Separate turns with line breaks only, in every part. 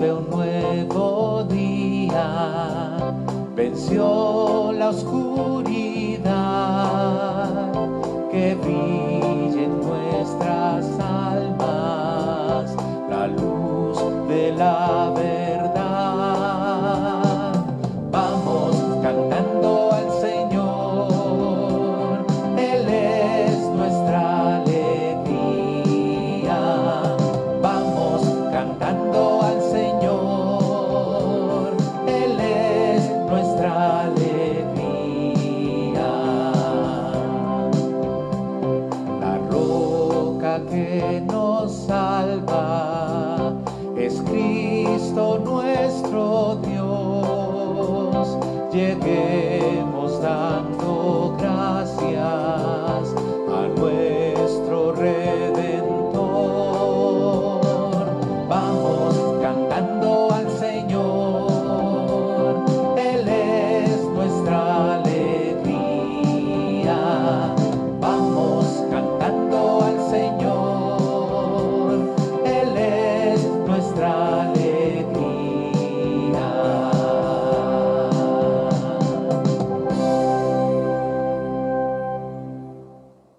ve un nuevo día, venció la oscuridad, que brille en nuestras almas la luz de la verdad. Vamos cantando al Señor, Él es nuestra alegría. Vamos cantando al Señor, Él es nuestra alegría. La roca que nos salva es Cristo nuestro Dios. Lleguemos dando gracias a nuestro Redentor. Vamos cantando al Señor, Él es nuestra alegría. Vamos cantando al Señor, Él es nuestra alegría.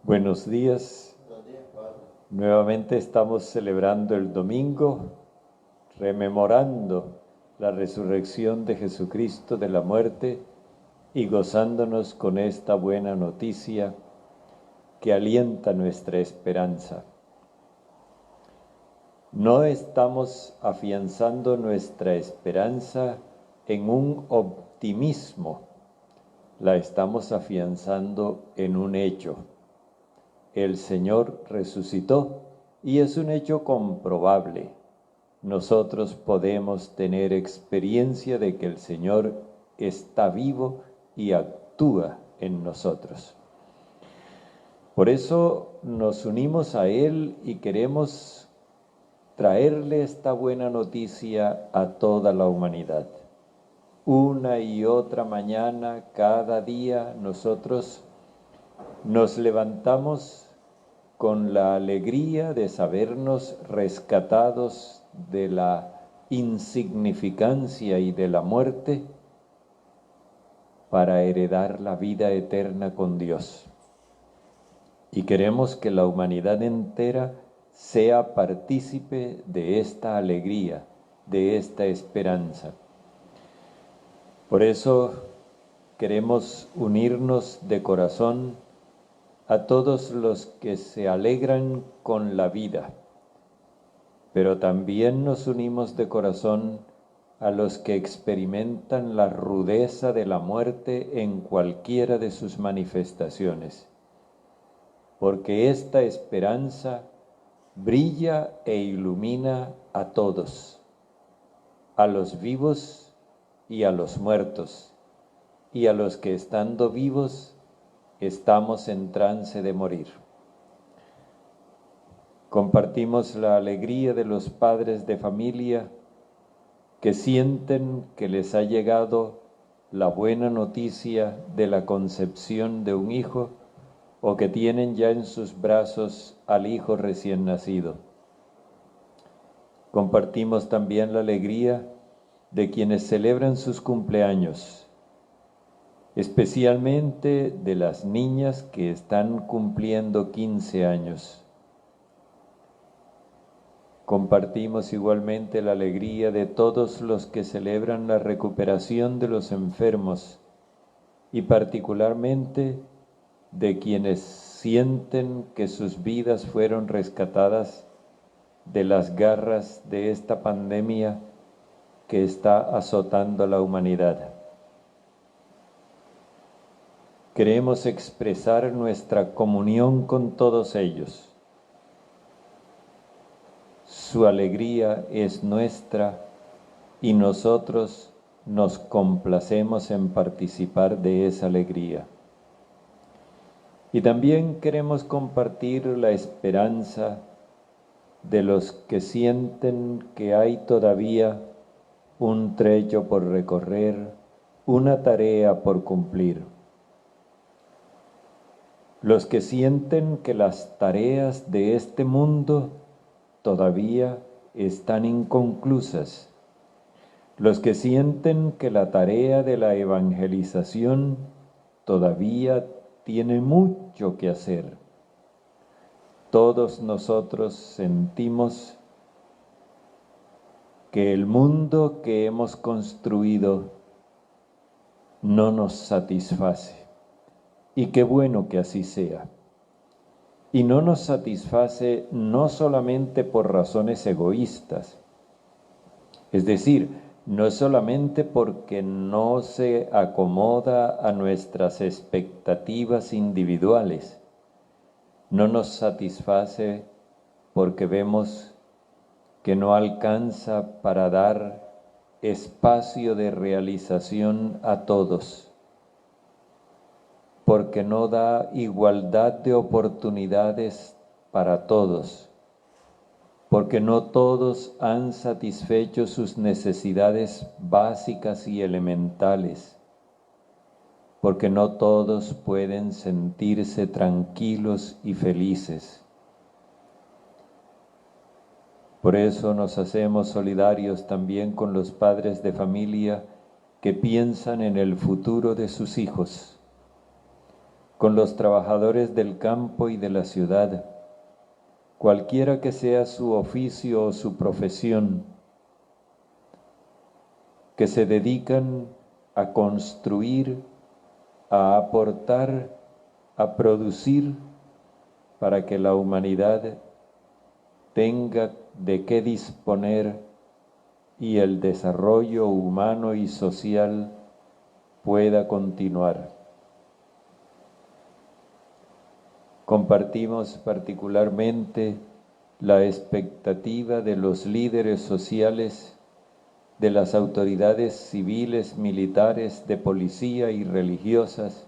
Buenos días. Nuevamente estamos celebrando el domingo, rememorando la resurrección de Jesucristo de la muerte y gozándonos con esta buena noticia que alienta nuestra esperanza. No estamos afianzando nuestra esperanza en un optimismo, la estamos afianzando en un hecho. El Señor resucitó y es un hecho comprobable. Nosotros podemos tener experiencia de que el Señor está vivo y actúa en nosotros. Por eso nos unimos a Él y queremos traerle esta buena noticia a toda la humanidad. Una y otra mañana, cada día, nosotros nos levantamos con la alegría de sabernos rescatados de la insignificancia y de la muerte para heredar la vida eterna con Dios. Y queremos que la humanidad entera sea partícipe de esta alegría, de esta esperanza. Por eso queremos unirnos de corazón a todos los que se alegran con la vida, pero también nos unimos de corazón a los que experimentan la rudeza de la muerte en cualquiera de sus manifestaciones, porque esta esperanza brilla e ilumina a todos, a los vivos y a los muertos, y a los que estando vivos estamos en trance de morir. Compartimos la alegría de los padres de familia que sienten que les ha llegado la buena noticia de la concepción de un hijo o que tienen ya en sus brazos al hijo recién nacido. Compartimos también la alegría de quienes celebran sus cumpleaños, especialmente de las niñas que están cumpliendo 15 años. Compartimos igualmente la alegría de todos los que celebran la recuperación de los enfermos y particularmente de quienes sienten que sus vidas fueron rescatadas de las garras de esta pandemia que está azotando a la humanidad. Queremos expresar nuestra comunión con todos ellos. Su alegría es nuestra y nosotros nos complacemos en participar de esa alegría. Y también queremos compartir la esperanza de los que sienten que hay todavía un trecho por recorrer, una tarea por cumplir. Los que sienten que las tareas de este mundo todavía están inconclusas los que sienten que la tarea de la evangelización todavía tiene mucho que hacer. Todos nosotros sentimos que el mundo que hemos construido no nos satisface. Y qué bueno que así sea. Y no nos satisface no solamente por razones egoístas, es decir, no es solamente porque no se acomoda a nuestras expectativas individuales, no nos satisface porque vemos que no alcanza para dar espacio de realización a todos, porque no da igualdad de oportunidades para todos, porque no todos han satisfecho sus necesidades básicas y elementales, porque no todos pueden sentirse tranquilos y felices. Por eso nos hacemos solidarios también con los padres de familia que piensan en el futuro de sus hijos, con los trabajadores del campo y de la ciudad, cualquiera que sea su oficio o su profesión, que se dedican a construir, a aportar, a producir para que la humanidad tenga de qué disponer y el desarrollo humano y social pueda continuar. Compartimos particularmente la expectativa de los líderes sociales, de las autoridades civiles, militares, de policía y religiosas,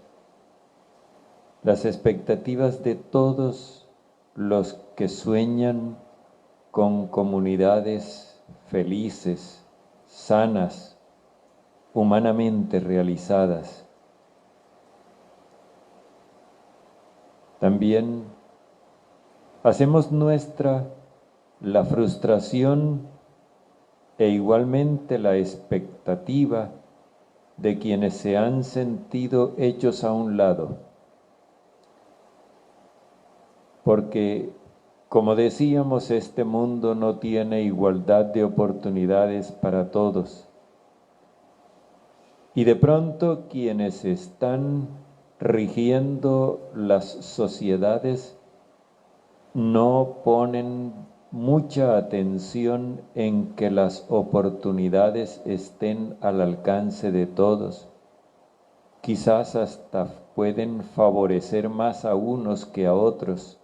las expectativas de todos los que sueñan con comunidades felices, sanas, humanamente realizadas. También hacemos nuestra la frustración e igualmente la expectativa de quienes se han sentido hechos a un lado, porque, como decíamos, este mundo no tiene igualdad de oportunidades para todos. Y de pronto quienes están rigiendo las sociedades no ponen mucha atención en que las oportunidades estén al alcance de todos. Quizás hasta pueden favorecer más a unos que a otros,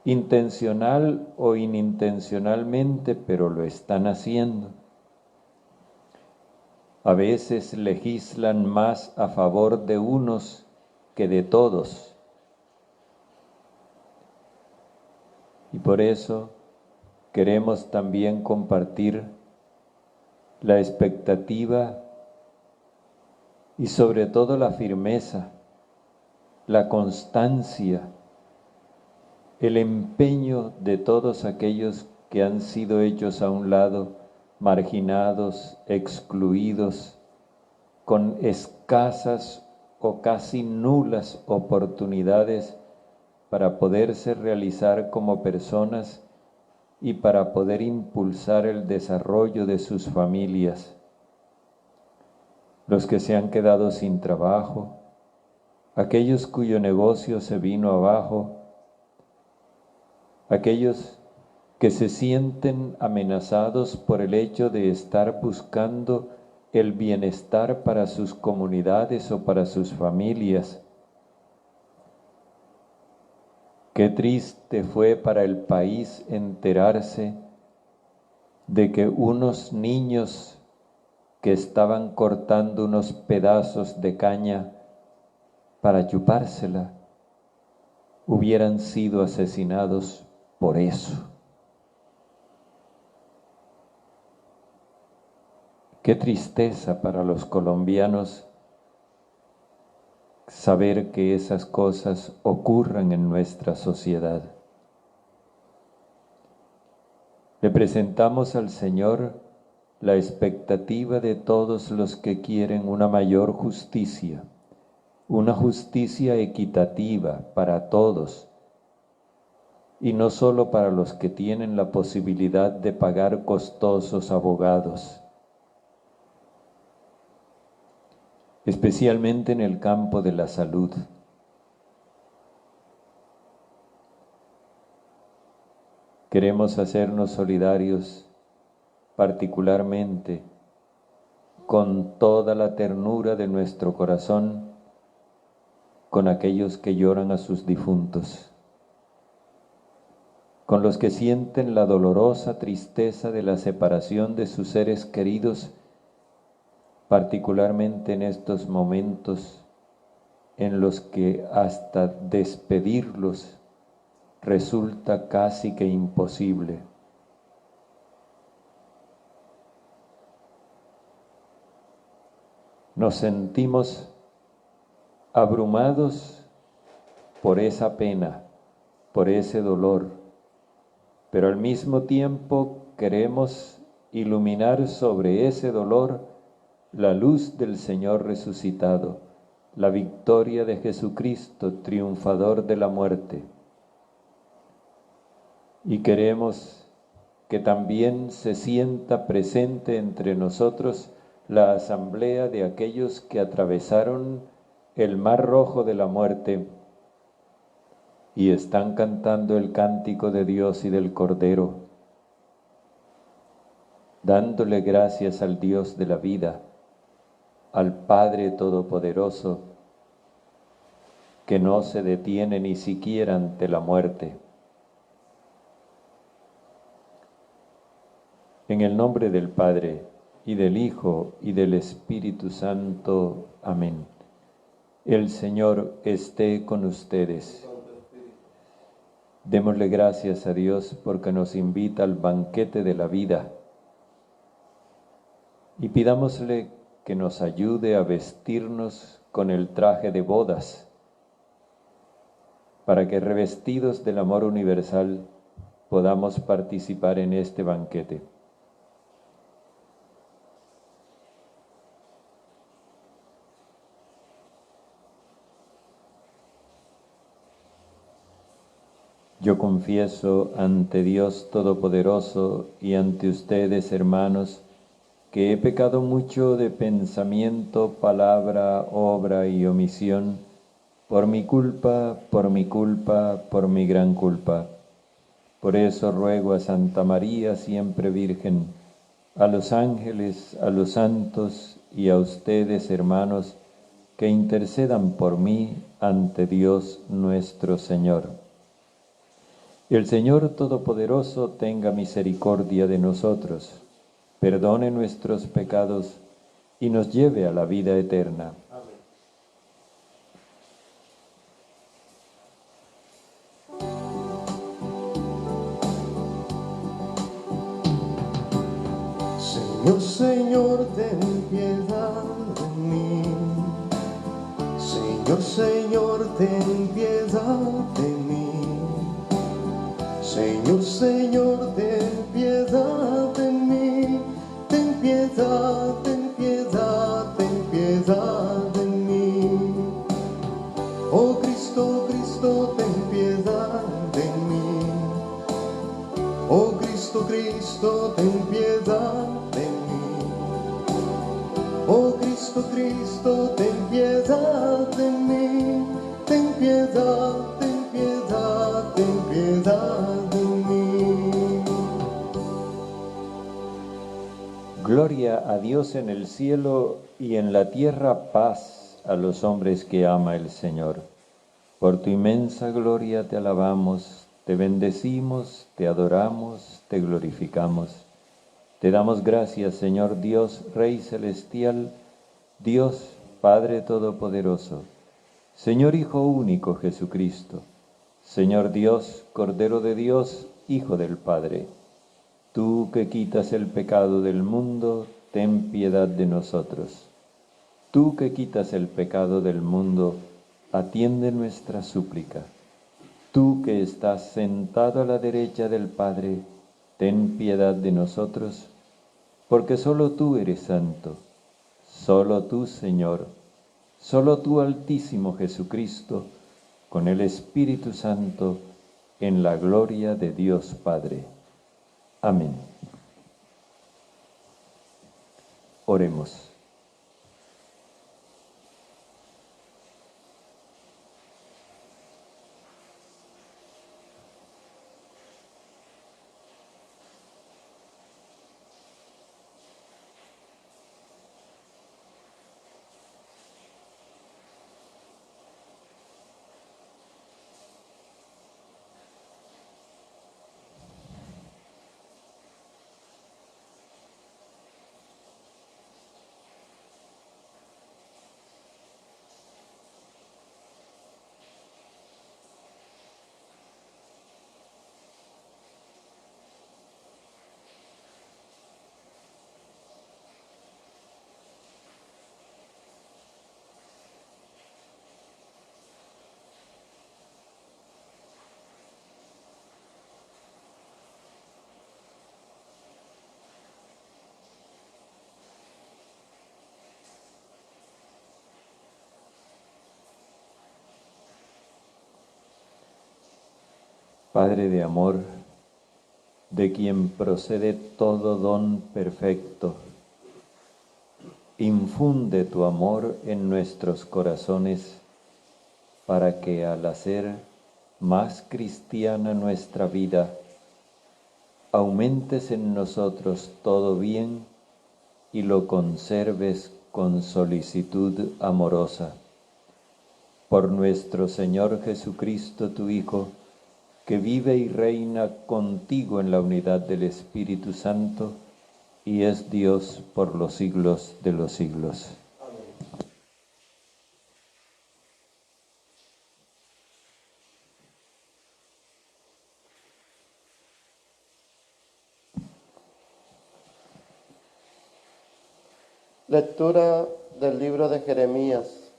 intencional o inintencionalmente, pero lo están haciendo. A veces legislan más a favor de unos que de todos. Y por eso queremos también compartir la expectativa y sobre todo la firmeza, la constancia, el empeño de todos aquellos que han sido hechos a un lado, marginados, excluidos, con escasas o casi nulas oportunidades para poderse realizar como personas y para poder impulsar el desarrollo de sus familias. Los que se han quedado sin trabajo, aquellos cuyo negocio se vino abajo, aquellos que se sienten amenazados por el hecho de estar buscando el bienestar para sus comunidades o para sus familias. Qué triste fue para el país enterarse de que unos niños que estaban cortando unos pedazos de caña para chupársela hubieran sido asesinados por eso. Qué tristeza para los colombianos saber que esas cosas ocurran en nuestra sociedad. Le presentamos al Señor la expectativa de todos los que quieren una mayor justicia, una justicia equitativa para todos, y no solo para los que tienen la posibilidad de pagar costosos abogados, especialmente en el campo de la salud. Queremos hacernos solidarios particularmente con toda la ternura de nuestro corazón con aquellos que lloran a sus difuntos, con los que sienten la dolorosa tristeza de la separación de sus seres queridos, particularmente en estos momentos en los que hasta despedirlos resulta casi que imposible. Nos sentimos abrumados por esa pena, por ese dolor, pero al mismo tiempo queremos iluminar sobre ese dolor la luz del Señor resucitado, la victoria de Jesucristo, triunfador de la muerte. Y queremos que también se sienta presente entre nosotros la asamblea de aquellos que atravesaron el mar rojo de la muerte y están cantando el cántico de Dios y del Cordero, dándole gracias al Dios de la vida, al Padre Todopoderoso, que no se detiene ni siquiera ante la muerte. En el nombre del Padre, y del Hijo, y del Espíritu Santo. Amén. El Señor esté con ustedes. Démosle gracias a Dios porque nos invita al banquete de la vida y pidámosle que nos ayude a vestirnos con el traje de bodas para que revestidos del amor universal podamos participar en este banquete. Yo confieso ante Dios Todopoderoso y ante ustedes, hermanos, que he pecado mucho de pensamiento, palabra, obra y omisión, por mi culpa, por mi culpa, por mi gran culpa. Por eso ruego a Santa María, siempre Virgen, a los ángeles, a los santos y a ustedes, hermanos, que intercedan por mí ante Dios nuestro Señor. El Señor Todopoderoso tenga misericordia de nosotros, perdone nuestros pecados y nos lleve a la vida eterna. Amén.
Señor, Señor, ten piedad de mí. Señor, Señor, ten piedad de mí. Señor, Señor, ten piedad de mí. Ten piedad, ten piedad, ten piedad de mí. Oh Cristo, Cristo, ten piedad de mí. Oh Cristo, Cristo, ten piedad de mí. Oh Cristo, Cristo, ten piedad de mí. Ten piedad, ten piedad, ten piedad de mí.
Gloria a Dios en el cielo y en la tierra paz a los hombres que ama el Señor. Por tu inmensa gloria te alabamos, te bendecimos, te adoramos, te glorificamos. Te damos gracias, Señor Dios, Rey celestial, Dios Padre Todopoderoso, Señor Hijo único Jesucristo, Señor Dios, Cordero de Dios, Hijo del Padre. Tú que quitas el pecado del mundo, ten piedad de nosotros. Tú que quitas el pecado del mundo, atiende nuestra súplica. Tú que estás sentado a la derecha del Padre, ten piedad de nosotros. porque solo tú eres santo, solo tú, Señor, solo tú, Altísimo Jesucristo, con el Espíritu Santo, en la gloria de Dios Padre. Amén. Oremos. Padre de amor, de quien procede todo don perfecto, infunde tu amor en nuestros corazones para que al hacer más cristiana nuestra vida, aumentes en nosotros todo bien y lo conserves con solicitud amorosa. Por nuestro Señor Jesucristo, tu Hijo, que vive y reina contigo en la unidad del Espíritu Santo, y es Dios por los siglos de los siglos.
Amén. Lectura del libro de Jeremías.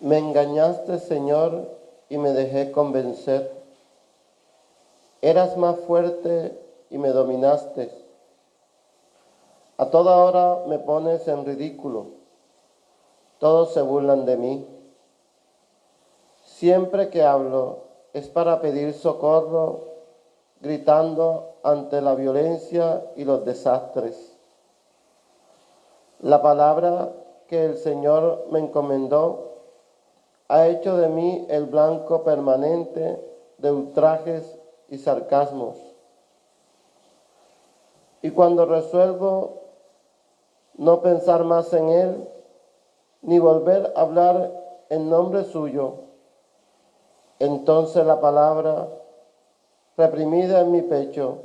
Me engañaste, Señor, y me dejé convencer. Eras más fuerte y me dominaste. A toda hora me pones en ridículo. Todos se burlan de mí. Siempre que hablo es para pedir socorro, gritando ante la violencia y los desastres. La palabra que el Señor me encomendó ha hecho de mí el blanco permanente de ultrajes y sarcasmos. Y cuando resuelvo no pensar más en Él, ni volver a hablar en nombre suyo, entonces la palabra, reprimida en mi pecho,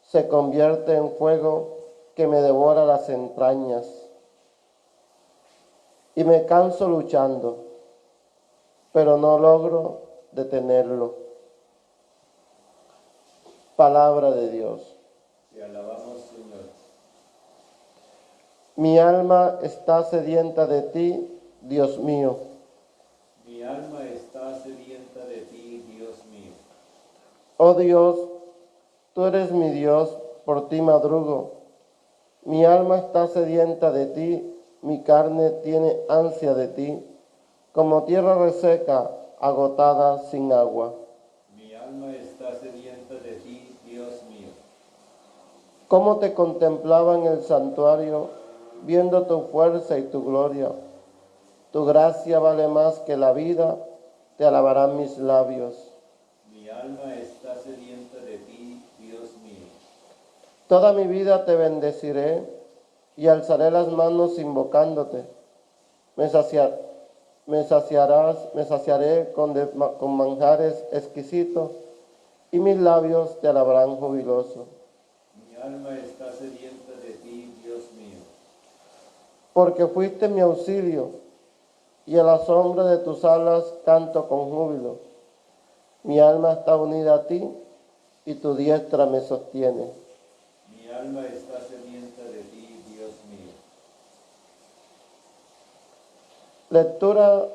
se convierte en fuego que me devora las entrañas. Y me canso luchando, pero no logro detenerlo. Palabra de Dios.
Te alabamos, Señor.
Mi alma está sedienta de ti, Dios mío.
Mi alma está sedienta de ti, Dios mío.
Oh Dios, tú eres mi Dios, por ti madrugo. Mi alma está sedienta de ti, mi carne tiene ansia de ti, como tierra reseca, agotada sin agua.
Mi alma está sedienta de ti, Dios mío.
Cómo te contemplaba en el santuario, viendo tu fuerza y tu gloria. Tu gracia vale más que la vida, te alabarán mis labios.
Mi alma está sedienta de ti, Dios mío.
Toda mi vida te bendeciré y alzaré las manos invocándote. Me saciaré con manjares exquisitos y mis labios te alabarán jubiloso.
Mi alma está sedienta de ti, Dios mío.
Porque fuiste mi auxilio y a la sombra de tus alas canto con júbilo. Mi alma está unida a ti y tu diestra me sostiene.
Mi alma está sedienta de ti, Dios mío.
Lectura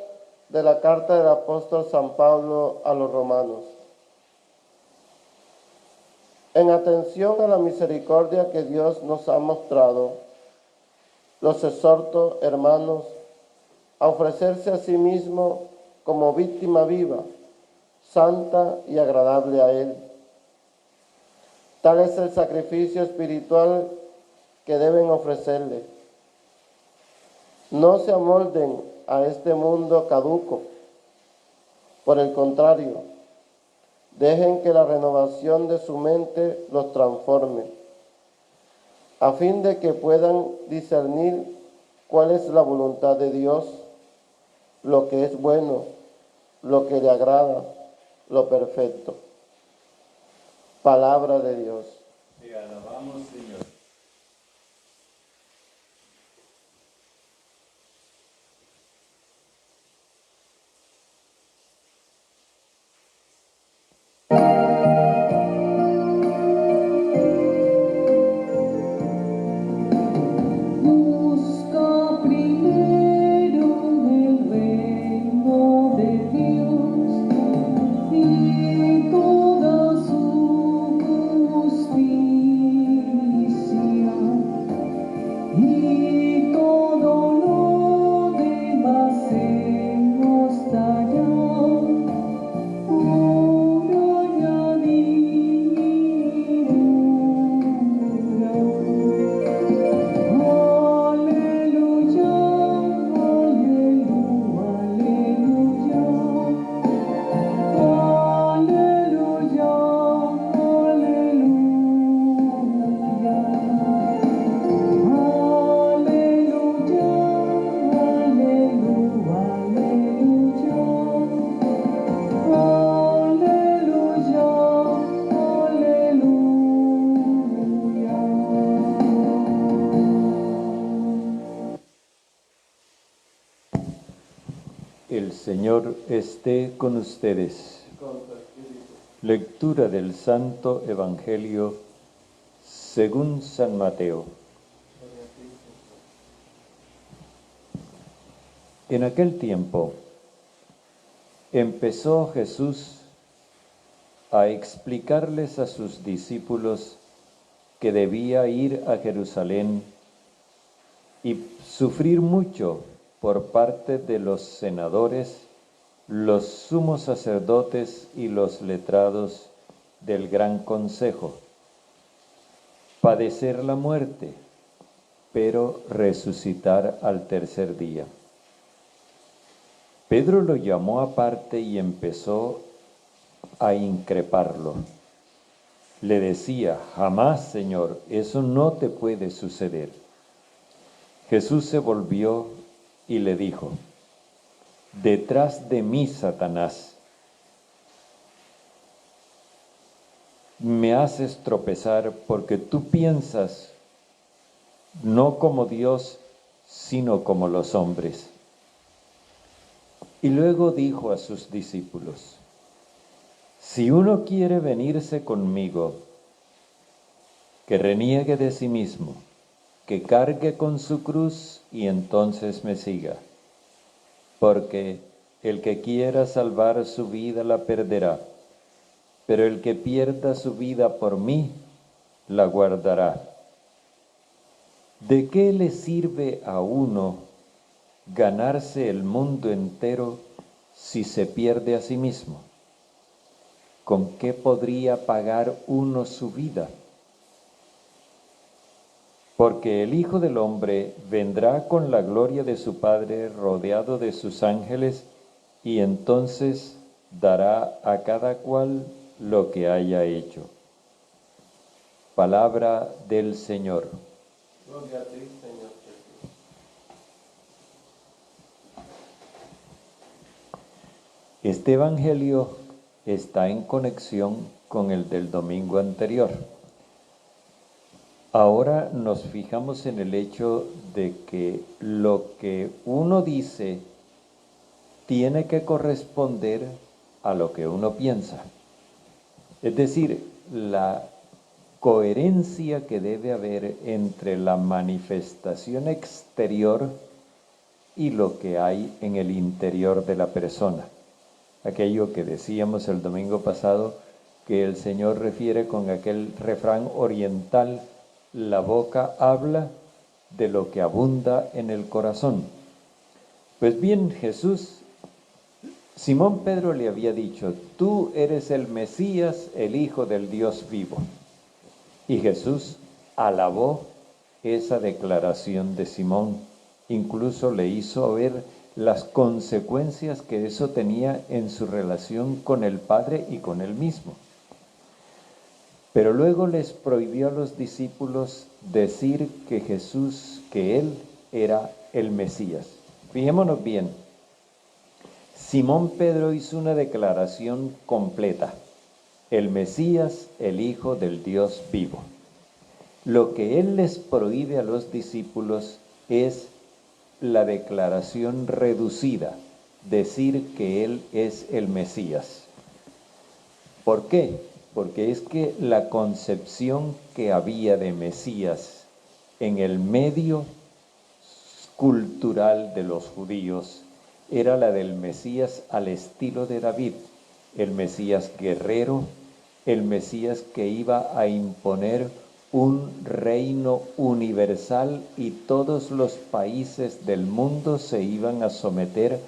de la carta del apóstol San Pablo a los romanos. En atención a la misericordia que Dios nos ha mostrado, los exhorto, hermanos, a ofrecerse a sí mismo como víctima viva, santa y agradable a Él. Tal es el sacrificio espiritual que deben ofrecerle. No se amolden a este mundo caduco. Por el contrario, dejen que la renovación de su mente los transforme, a fin de que puedan discernir cuál es la voluntad de Dios, lo que es bueno, lo que le agrada, lo perfecto. Palabra de Dios.
Te alabamos, Señor.
Busca primero el reino de Dios y toda su justicia, y todo lo demás se nos dará por añadidura. Aleluya, aleluya, aleluya,
El Señor esté con ustedes. Lectura del Santo Evangelio según San Mateo. En aquel tiempo empezó Jesús a explicarles a sus discípulos que debía ir a Jerusalén y sufrir mucho por parte de los senadores, los sumos sacerdotes y los letrados del gran consejo, padecer la muerte, pero resucitar al tercer día. Pedro lo llamó aparte y empezó a increparlo. Le decía: jamás, Señor, eso no te puede suceder. Jesús se volvió y le dijo: detrás de mí, Satanás, me haces tropezar porque tú piensas no como Dios, sino como los hombres. Y luego dijo a sus discípulos: si uno quiere venirse conmigo, que reniegue de sí mismo, que cargue con su cruz y entonces me siga. Porque el que quiera salvar su vida la perderá, pero el que pierda su vida por mí la guardará. ¿De qué le sirve a uno ganarse el mundo entero si se pierde a sí mismo? ¿Con qué podría pagar uno su vida? Porque el Hijo del Hombre vendrá con la gloria de su Padre rodeado de sus ángeles, y entonces dará a cada cual lo que haya hecho. Palabra del Señor.
Gloria a ti, Señor Jesús.
Este Evangelio está en conexión con el del domingo anterior. Ahora nos fijamos en el hecho de que lo que uno dice tiene que corresponder a lo que uno piensa. Es decir, la coherencia que debe haber entre la manifestación exterior y lo que hay en el interior de la persona. Aquello que decíamos el domingo pasado, que el Señor refiere con aquel refrán oriental: la boca habla de lo que abunda en el corazón. Pues bien, Simón Pedro le había dicho: tú eres el Mesías, el Hijo del Dios vivo. Y Jesús alabó esa declaración de Simón, incluso le hizo ver las consecuencias que eso tenía en su relación con el Padre y con él mismo. Pero luego les prohibió a los discípulos decir que él era el Mesías. Fijémonos bien, Simón Pedro hizo una declaración completa: el Mesías, el Hijo del Dios vivo. Lo que él les prohíbe a los discípulos es la declaración reducida, decir que él es el Mesías. ¿Por qué? Porque es que la concepción que había de Mesías en el medio cultural de los judíos era la del Mesías al estilo de David, el Mesías guerrero, el Mesías que iba a imponer un reino universal y todos los países del mundo se iban a someter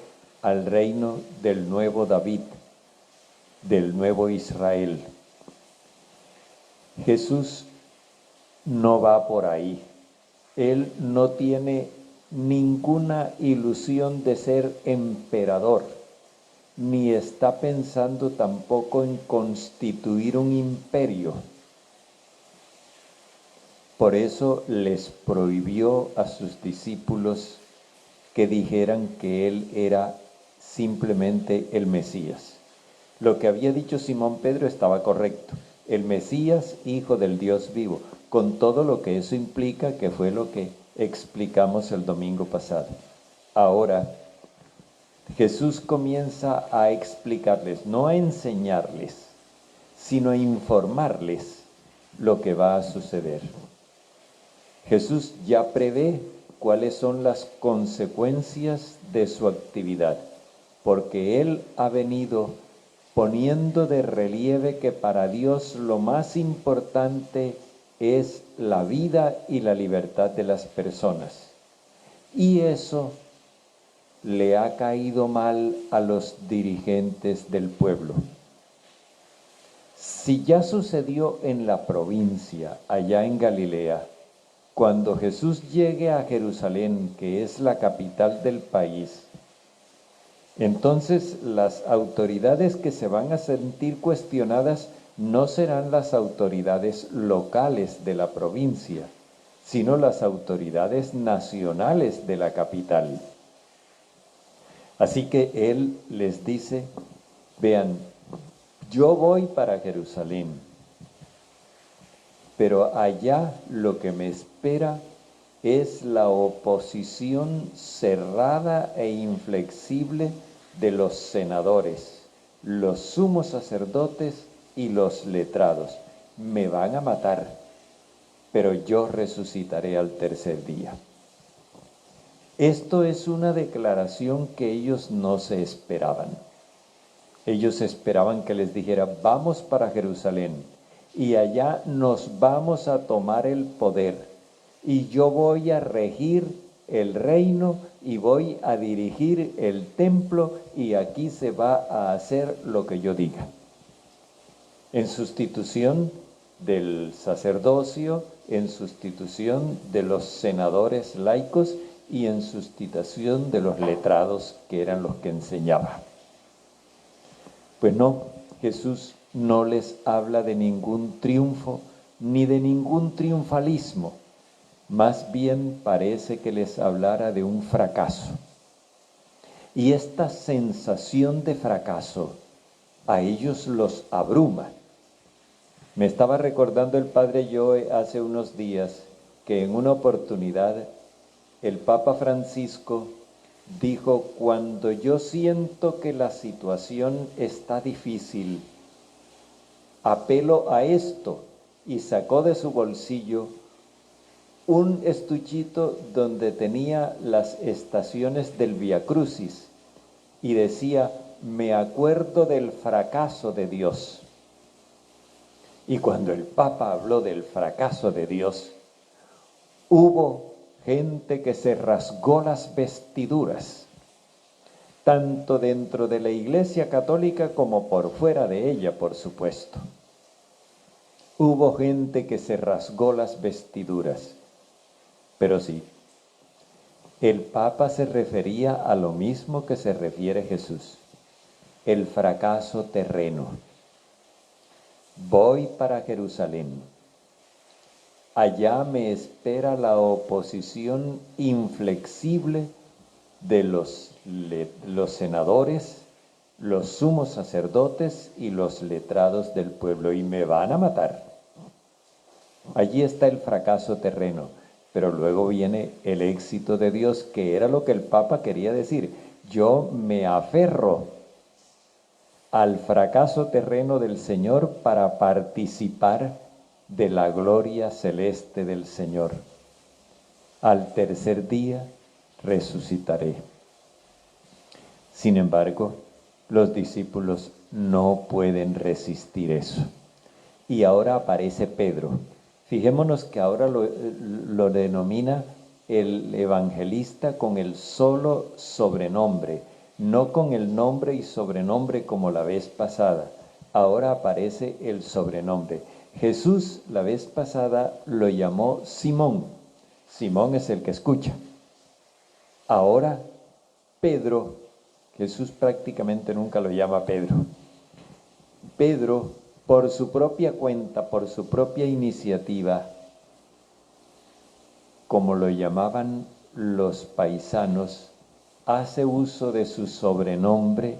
al reino del nuevo David, del nuevo Israel. Jesús no va por ahí. Él no tiene ninguna ilusión de ser emperador, ni está pensando tampoco en constituir un imperio. Por eso les prohibió a sus discípulos que dijeran que él era simplemente el Mesías. Lo que había dicho Simón Pedro estaba correcto: el Mesías, Hijo del Dios vivo, con todo lo que eso implica, que fue lo que explicamos el domingo pasado. Ahora, Jesús comienza a explicarles, no a enseñarles, sino a informarles lo que va a suceder. Jesús ya prevé cuáles son las consecuencias de su actividad, porque Él ha venido poniendo de relieve que para Dios lo más importante es la vida y la libertad de las personas. Y eso le ha caído mal a los dirigentes del pueblo. Si ya sucedió en la provincia, allá en Galilea, cuando Jesús llegue a Jerusalén, que es la capital del país, entonces las autoridades que se van a sentir cuestionadas no serán las autoridades locales de la provincia, sino las autoridades nacionales de la capital. Así que Él les dice: vean, yo voy para Jerusalén, pero allá lo que me espera es la oposición cerrada e inflexible de los senadores, los sumos sacerdotes y los letrados. Me van a matar, pero yo resucitaré al tercer día. Esto es una declaración que ellos no se esperaban. Ellos esperaban que les dijera: vamos para Jerusalén y allá nos vamos a tomar el poder y yo voy a regir el reino y voy a dirigir el templo y aquí se va a hacer lo que yo diga. En sustitución del sacerdocio, en sustitución de los senadores laicos y en sustitución de los letrados, que eran los que enseñaban. Pues no, Jesús no les habla de ningún triunfo ni de ningún triunfalismo. Más bien parece que les hablara de un fracaso. Y esta sensación de fracaso a ellos los abruma. Me estaba recordando el padre Joe hace unos días que en una oportunidad el Papa Francisco dijo: cuando yo siento que la situación está difícil, apelo a esto, y sacó de su bolsillo un estuchito donde tenía las estaciones del Vía Crucis y decía: me acuerdo del fracaso de Dios. Y cuando el Papa habló del fracaso de Dios, hubo gente que se rasgó las vestiduras, tanto dentro de la Iglesia Católica como por fuera de ella, por supuesto. Hubo gente que se rasgó las vestiduras, pero sí, el Papa se refería a lo mismo que se refiere Jesús, el fracaso terreno. Voy para Jerusalén. Allá me espera la oposición inflexible de los senadores, los sumos sacerdotes y los letrados del pueblo, y me van a matar. Allí está el fracaso terreno, pero luego viene el éxito de Dios, que era lo que el Papa quería decir. Yo me aferro al fracaso terreno del Señor para participar de la gloria celeste del Señor. Al tercer día resucitaré. Sin embargo, los discípulos no pueden resistir eso. Y ahora aparece Pedro. Fijémonos que ahora lo denomina el evangelista con el solo sobrenombre, no con el nombre y sobrenombre como la vez pasada. Ahora aparece el sobrenombre. Jesús la vez pasada lo llamó Simón. Simón es el que escucha. Ahora Pedro, Jesús prácticamente nunca lo llama Pedro. Pedro, por su propia cuenta, por su propia iniciativa, como lo llamaban los paisanos, hace uso de su sobrenombre,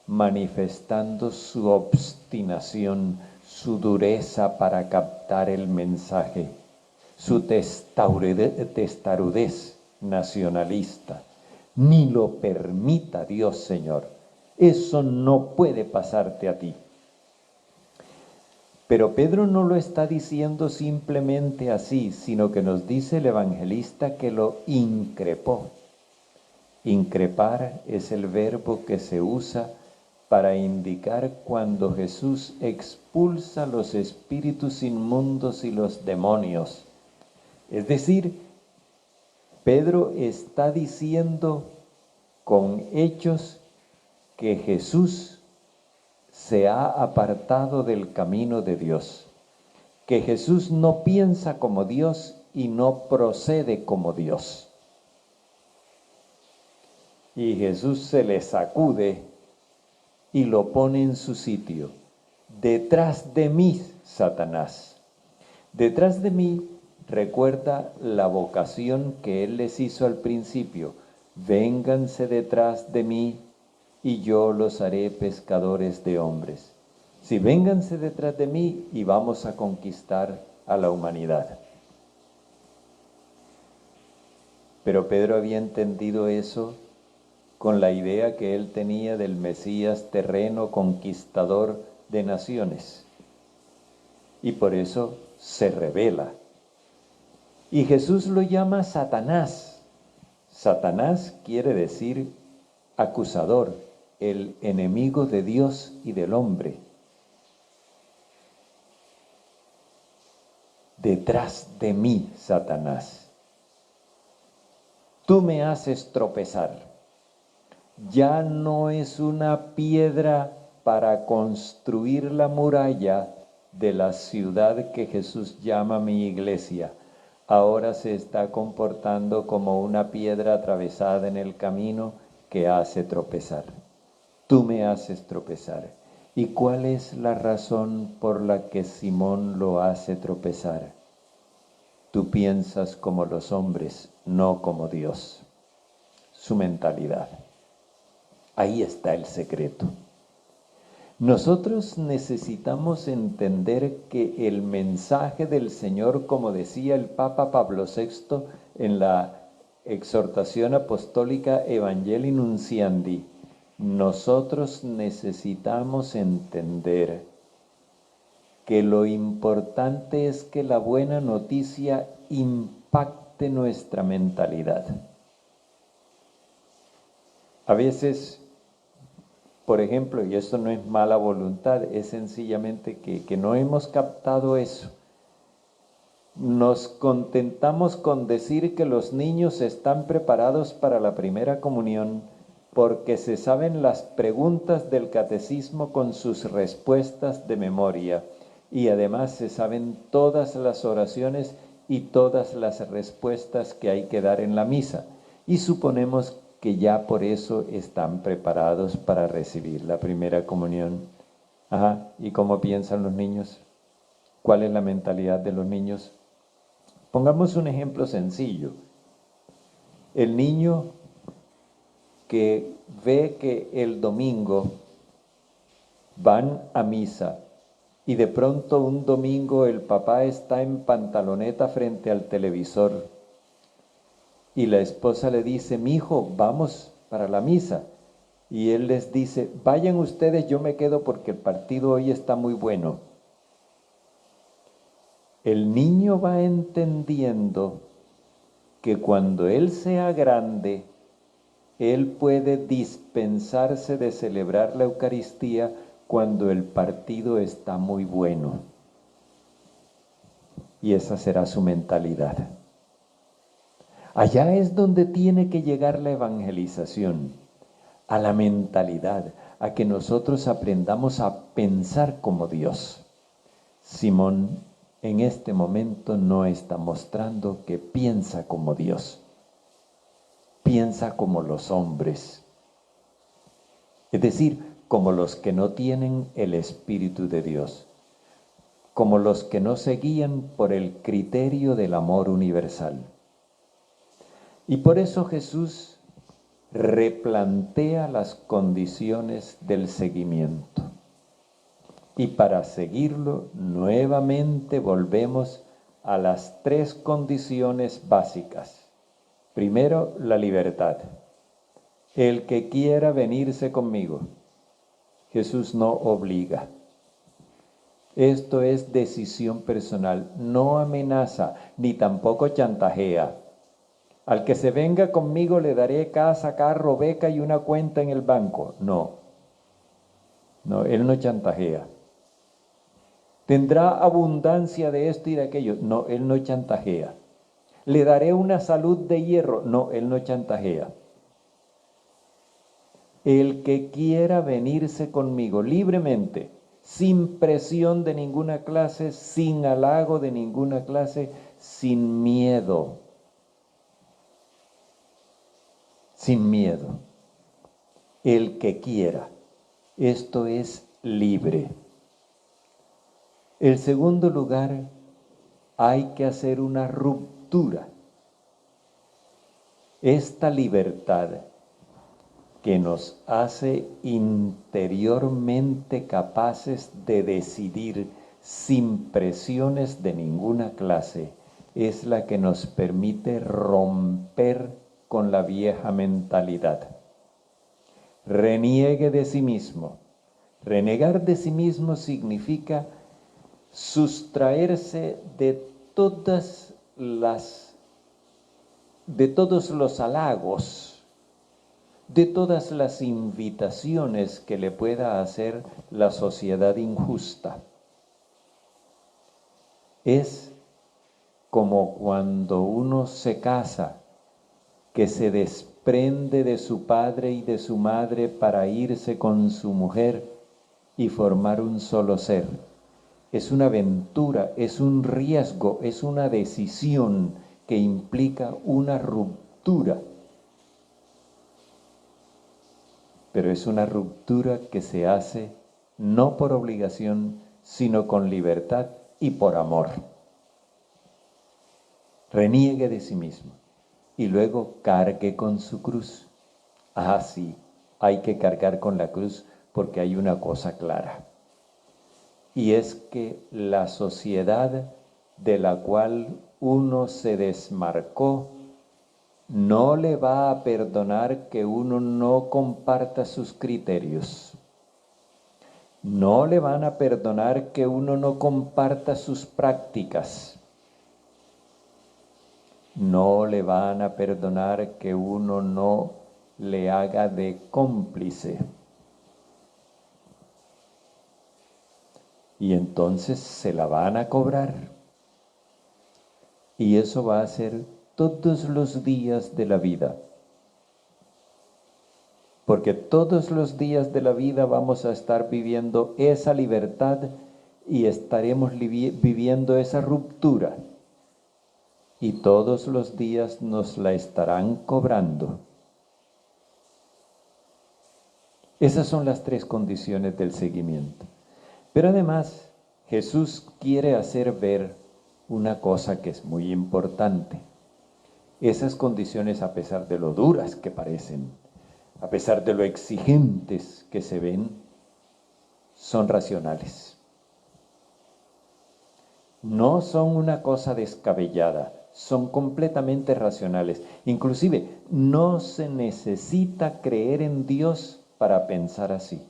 manifestando su obstinación, su dureza para captar el mensaje, su testarudez nacionalista. Ni lo permita Dios, Señor. Eso no puede pasarte a ti. Pero Pedro no lo está diciendo simplemente así, sino que nos dice el evangelista que lo increpó. Increpar es el verbo que se usa para indicar cuando Jesús expulsa los espíritus inmundos y los demonios. Es decir, Pedro está diciendo con hechos que Jesús se ha apartado del camino de Dios, que Jesús no piensa como Dios y no procede como Dios. Y Jesús se le sacude y lo pone en su sitio. Detrás de mí, Satanás. Detrás de mí recuerda la vocación que Él les hizo al principio. Vénganse detrás de mí y yo los haré pescadores de hombres. Sí, vénganse detrás de mí y vamos a conquistar a la humanidad. Pero Pedro había entendido eso con la idea que él tenía del Mesías terreno conquistador de naciones. Y por eso se rebela. Y Jesús lo llama Satanás. Satanás quiere decir acusador, el enemigo de Dios y del hombre. Detrás de mí, Satanás. Tú me haces tropezar. Ya no es una piedra para construir la muralla de la ciudad que Jesús llama mi iglesia. Ahora se está comportando como una piedra atravesada en el camino que hace tropezar. Tú me haces tropezar. ¿Y cuál es la razón por la que Simón lo hace tropezar? Tú piensas como los hombres, no como Dios. Su mentalidad. Ahí está el secreto. Nosotros necesitamos entender que el mensaje del Señor, como decía el Papa Pablo VI en la exhortación apostólica Evangelii Nunciandi, nosotros necesitamos entender que lo importante es que la buena noticia impacte nuestra mentalidad. A veces por ejemplo, y esto no es mala voluntad, es sencillamente que no hemos captado eso. Nos contentamos con decir que los niños están preparados para la primera comunión porque se saben las preguntas del catecismo con sus respuestas de memoria y además se saben todas las oraciones y todas las respuestas que hay que dar en la misa. Y suponemos que ya por eso están preparados para recibir la primera comunión. Ajá, ¿y cómo piensan los niños? ¿Cuál es la mentalidad de los niños? Pongamos un ejemplo sencillo. El niño que ve que el domingo van a misa y de pronto un domingo el papá está en pantaloneta frente al televisor y la esposa le dice: mijo, vamos para la misa. Y él les dice: vayan ustedes, yo me quedo porque el partido hoy está muy bueno. El niño va entendiendo que cuando él sea grande, él puede dispensarse de celebrar la Eucaristía cuando el partido está muy bueno. Y esa será su mentalidad. Allá es donde tiene que llegar la evangelización, a la mentalidad, a que nosotros aprendamos a pensar como Dios. Simón en este momento no está mostrando que piensa como Dios, piensa como los hombres, es decir, como los que no tienen el Espíritu de Dios, como los que no se guían por el criterio del amor universal. Y por eso Jesús replantea las condiciones del seguimiento. Y para seguirlo, nuevamente volvemos a las tres condiciones básicas. Primero, la libertad. El que quiera venirse conmigo. Jesús no obliga. Esto es decisión personal, no amenaza, ni tampoco chantajea. Al que se venga conmigo le daré casa, carro, beca y una cuenta en el banco. No, él no chantajea. ¿Tendrá abundancia de esto y de aquello? No, él no chantajea. ¿Le daré una salud de hierro? No, él no chantajea. El que quiera venirse conmigo libremente, sin presión de ninguna clase, sin halago de ninguna clase, sin miedo. Sin miedo. El que quiera. Esto es libre. En segundo lugar, hay que hacer una ruptura. Esta libertad que nos hace interiormente capaces de decidir sin presiones de ninguna clase, es la que nos permite romper con la vieja mentalidad. Reniegue de sí mismo. Renegar de sí mismo significa sustraerse de todos los halagos, de todas las invitaciones que le pueda hacer la sociedad injusta. Es como cuando uno se casa, que se desprende de su padre y de su madre para irse con su mujer y formar un solo ser. Es una aventura, es un riesgo, es una decisión que implica una ruptura. Pero es una ruptura que se hace no por obligación, sino con libertad y por amor. Reniegue de sí mismo y luego cargue con su cruz. Ah, sí, hay que cargar con la cruz porque hay una cosa clara. Y es que la sociedad de la cual uno se desmarcó no le va a perdonar que uno no comparta sus criterios. No le van a perdonar que uno no comparta sus prácticas. No le van a perdonar que uno no le haga de cómplice. y entonces se la van a cobrar. Y eso va a ser todos los días de la vida. Porque todos los días de la vida vamos a estar viviendo esa libertad y estaremos viviendo esa ruptura. Y todos los días nos la estarán cobrando. Esas son las tres condiciones del seguimiento. Pero además, Jesús quiere hacer ver una cosa que es muy importante. Esas condiciones, a pesar de lo duras que parecen, a pesar de lo exigentes que se ven, son racionales. No son una cosa descabellada, son completamente racionales. Inclusive, no se necesita creer en Dios para pensar así.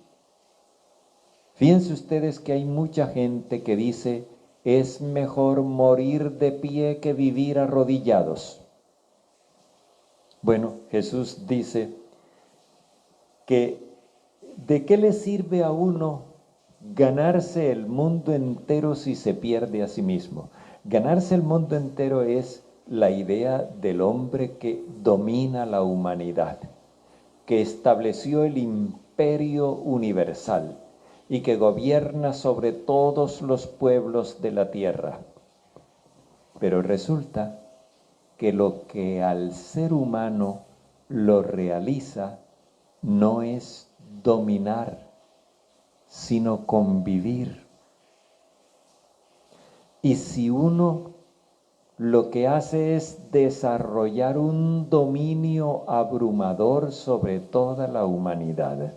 Fíjense ustedes que hay mucha gente que dice, es mejor morir de pie que vivir arrodillados. Bueno, Jesús dice que ¿de qué le sirve a uno ganarse el mundo entero si se pierde a sí mismo? Ganarse el mundo entero es la idea del hombre que domina la humanidad, que estableció el imperio universal y que gobierna sobre todos los pueblos de la tierra. Pero resulta que lo que al ser humano lo realiza no es dominar, sino convivir. Y si uno lo que hace es desarrollar un dominio abrumador sobre toda la humanidad,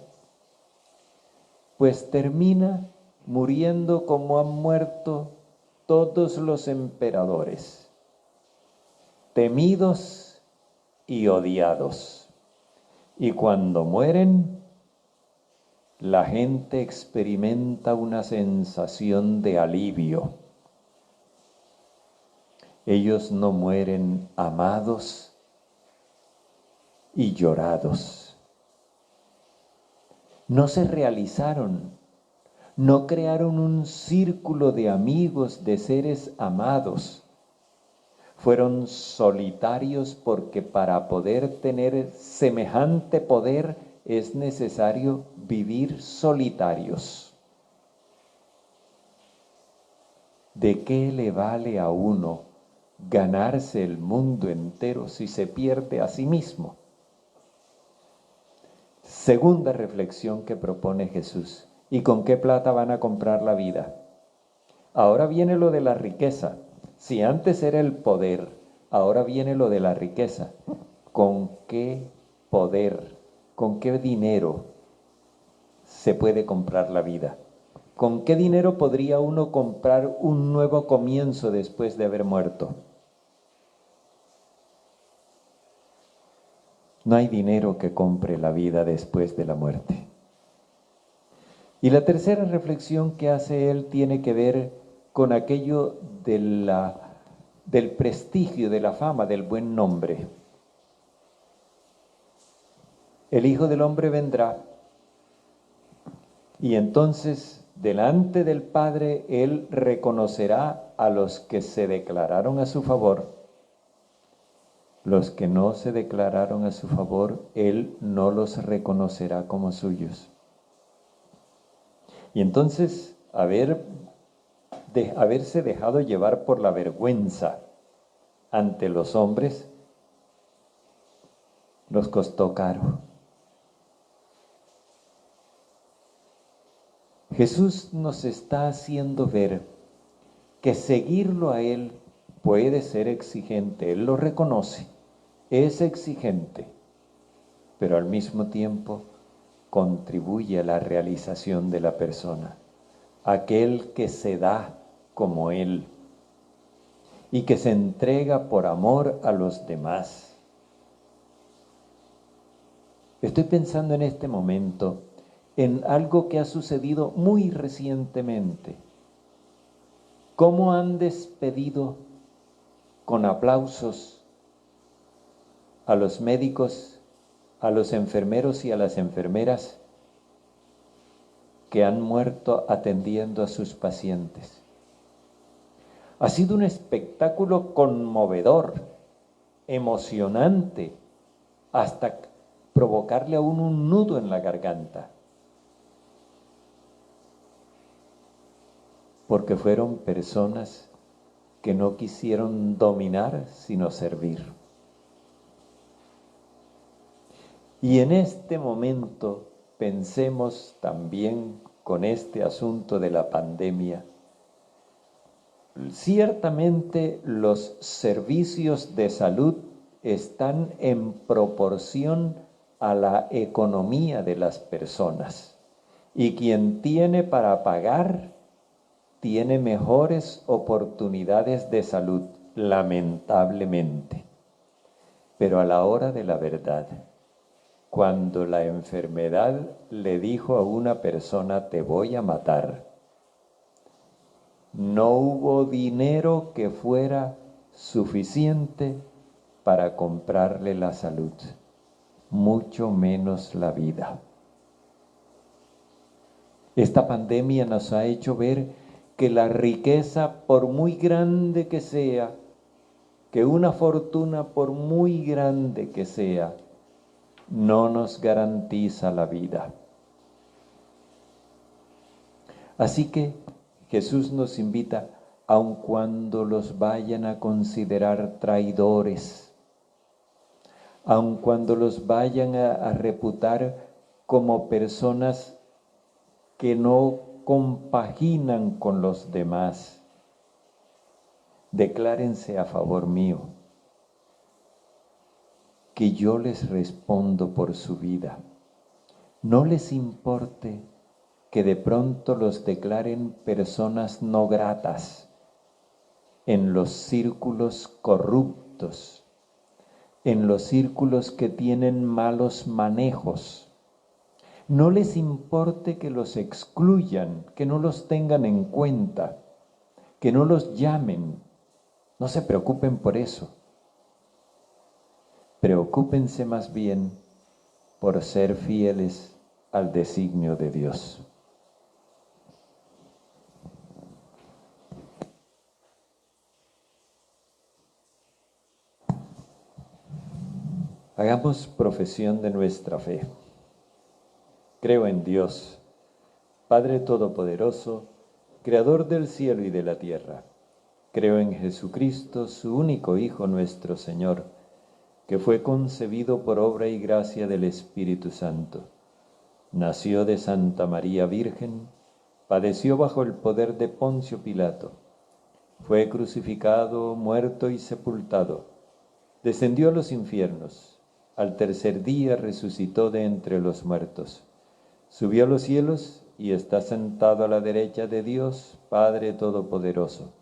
pues termina muriendo como han muerto todos los emperadores, temidos y odiados. Y cuando mueren, la gente experimenta una sensación de alivio. Ellos no mueren amados y llorados. No se realizaron, no crearon un círculo de amigos, de seres amados. Fueron solitarios porque para poder tener semejante poder es necesario vivir solitarios. ¿De qué le vale a uno ganarse el mundo entero si se pierde a sí mismo? Segunda reflexión que propone Jesús. ¿Y con qué plata van a comprar la vida? Ahora viene lo de la riqueza. Si antes era el poder, ahora viene lo de la riqueza. ¿Con qué poder, con qué dinero se puede comprar la vida? ¿Con qué dinero podría uno comprar un nuevo comienzo después de haber muerto? No hay dinero que compre la vida después de la muerte. Y la tercera reflexión que hace él tiene que ver con aquello del prestigio, de la fama, del buen nombre. El Hijo del Hombre vendrá y entonces delante del Padre él reconocerá a los que se declararon a su favor. Los que no se declararon a su favor, él no los reconocerá como suyos. Y entonces, haberse dejado llevar por la vergüenza ante los hombres, nos costó caro. Jesús nos está haciendo ver que seguirlo a Él puede ser exigente. Él lo reconoce, es exigente, pero al mismo tiempo contribuye a la realización de la persona. Aquel que se da como Él y que se entrega por amor a los demás. Estoy pensando en este momento en algo que ha sucedido muy recientemente. ¿Cómo han despedido con aplausos a los médicos, a los enfermeros y a las enfermeras que han muerto atendiendo a sus pacientes. Ha sido un espectáculo conmovedor, emocionante, hasta provocarle a uno un nudo en la garganta. Porque fueron personas que no quisieron dominar, sino servir. Y en este momento pensemos también con este asunto de la pandemia. Ciertamente los servicios de salud están en proporción a la economía de las personas. Y quien tiene para pagar, tiene mejores oportunidades de salud, lamentablemente. Pero a la hora de la verdad, cuando la enfermedad le dijo a una persona, te voy a matar, no hubo dinero que fuera suficiente para comprarle la salud, mucho menos la vida. Esta pandemia nos ha hecho ver que la riqueza, por muy grande que sea, que una fortuna, por muy grande que sea, no nos garantiza la vida. Así que Jesús nos invita, aun cuando los vayan a considerar traidores, aun cuando los vayan a reputar como personas que no compaginan con los demás, declárense a favor mío, que yo les respondo por su vida. No les importe que de pronto los declaren personas no gratas en los círculos corruptos, en los círculos que tienen malos manejos. No les importe que los excluyan, que no los tengan en cuenta, que no los llamen. No se preocupen por eso. Preocúpense más bien por ser fieles al designio de Dios. Hagamos profesión de nuestra fe. Creo en Dios, Padre Todopoderoso, Creador del cielo y de la tierra. Creo en Jesucristo, su único Hijo, nuestro Señor, que fue concebido por obra y gracia del Espíritu Santo. Nació de Santa María Virgen, padeció bajo el poder de Poncio Pilato, fue crucificado, muerto y sepultado, descendió a los infiernos, al tercer día resucitó de entre los muertos, subió a los cielos y está sentado a la derecha de Dios, Padre Todopoderoso.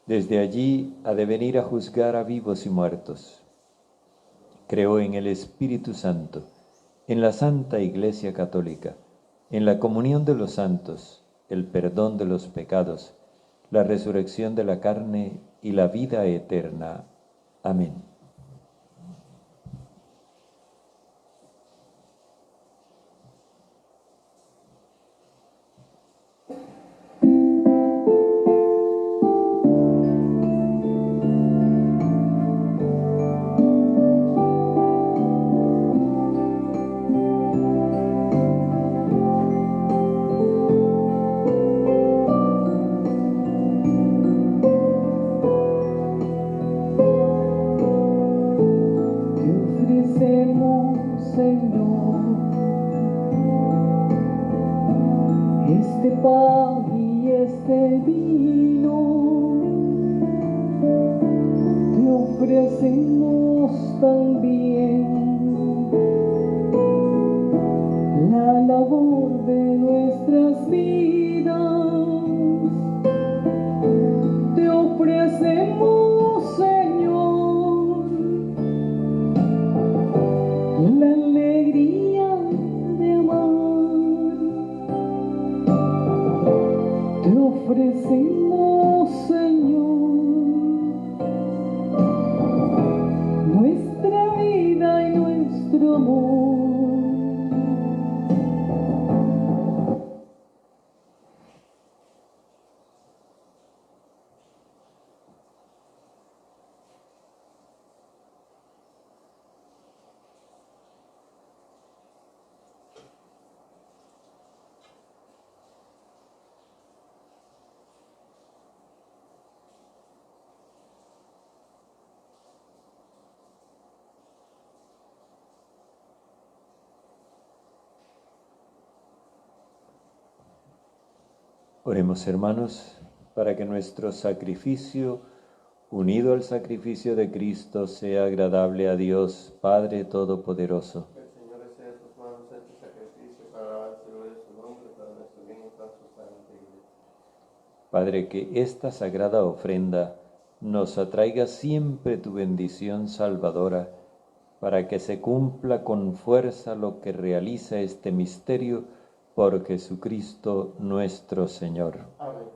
Desde allí ha de venir a juzgar a vivos y muertos. Creo en el Espíritu Santo, en la Santa Iglesia Católica, en la comunión de los santos, el perdón de los pecados, la resurrección de la carne y la vida eterna. Amén.
Este pan y este vino te ofrecemos también la labor de nuestras vidas. Te ofrecemos, Señor, la alegría de amar. Te ofrecemos, Señor, nuestra vida y nuestro amor.
Oremos, hermanos, para que nuestro sacrificio, unido al sacrificio de Cristo, sea agradable a Dios, Padre Todopoderoso.
Que el Señor desee sus manos este sacrificio para alabanza y gloria de su nombre, para nuestro bien y para su santa iglesia.
Padre, que esta sagrada ofrenda nos atraiga siempre tu bendición salvadora, para que se cumpla con fuerza lo que realiza este misterio por Jesucristo nuestro Señor.
Amén.